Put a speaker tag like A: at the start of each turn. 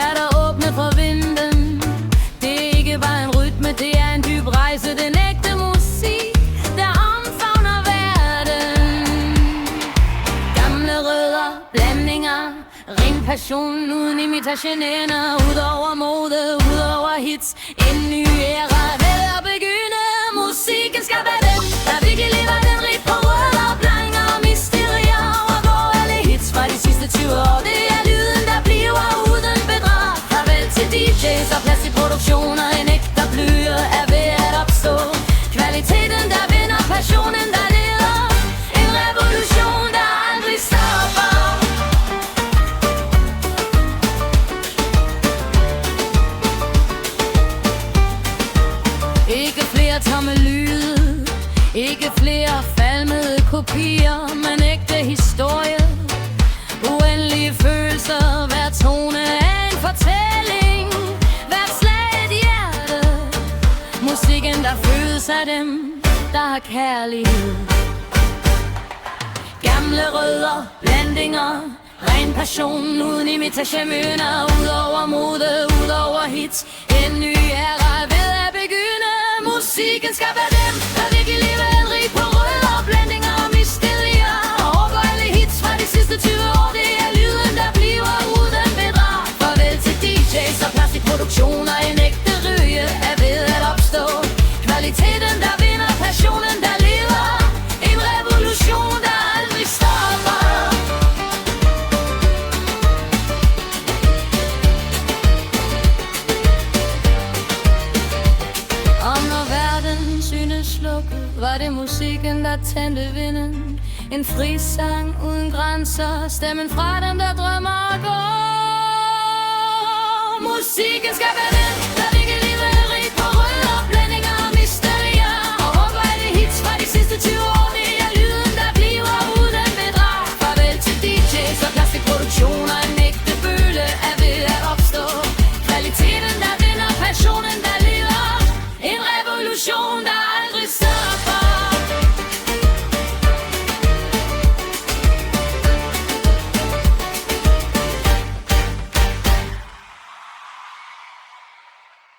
A: hjerter åbne for vinden. Det er ikke bare en rytme, det er en dyb rejse. Den ægte musik, der omfavner verden. Gamle rødder, blandinger, ren passion uden imitationer. Udover mode, udover hits, en ny æra ved at begynde. Musikken skal være den, der virkelig lever den rit på rødder, blandinger og mysterier. Og går alle hits fra de sidste 20 år. Det er lyden, der bliver uden bedrag. Farvel til DJ's og plads til produktioner. En ægte bløje er ved at opstå. Kvaliteten, der vinder, passionen, der leder. En revolution, der aldrig stopper. Ikke flere tomme lyde, ikke flere falmede kopier, men ægte historie. Uendelige følelser, hver tone er en fortælling, hvert slag et hjerte. Musikken, der føles af dem, der har kærlighed. Gamle rødder, blandinger, ren passion uden imitationer. Udover mode, udover hits, en ny æra ved at begynde. Musikken skal være dem, der virkelig lever en rig på rødder, blandinger og mysterier. Og overgår alle hits fra de sidste 20 år. Det er lyden, der bliver uden bedrag. Farvel til DJ's og plastikproduktioner. En ægte ryge er ved at opstå. Kvaliteten, der vinder, passionen, der lever. En revolution, der aldrig stopper. Var det musikken, der tændte vinden? En fri sang uden grænser. Stemmen fra dem, der drømmer og går. Musikken skal være den, der virkelig lever rig på rødder, blandinger og mysterier. Og hugger alle hits fra de sidste 20 år. Det er lyden, der bliver uden bedrag. Farvel til DJ's og plastikproduktioner. En ægte bølge er ved at opstå. Kvaliteten, der vinder, passionen, der leder. En revolution, der aldrig stopper.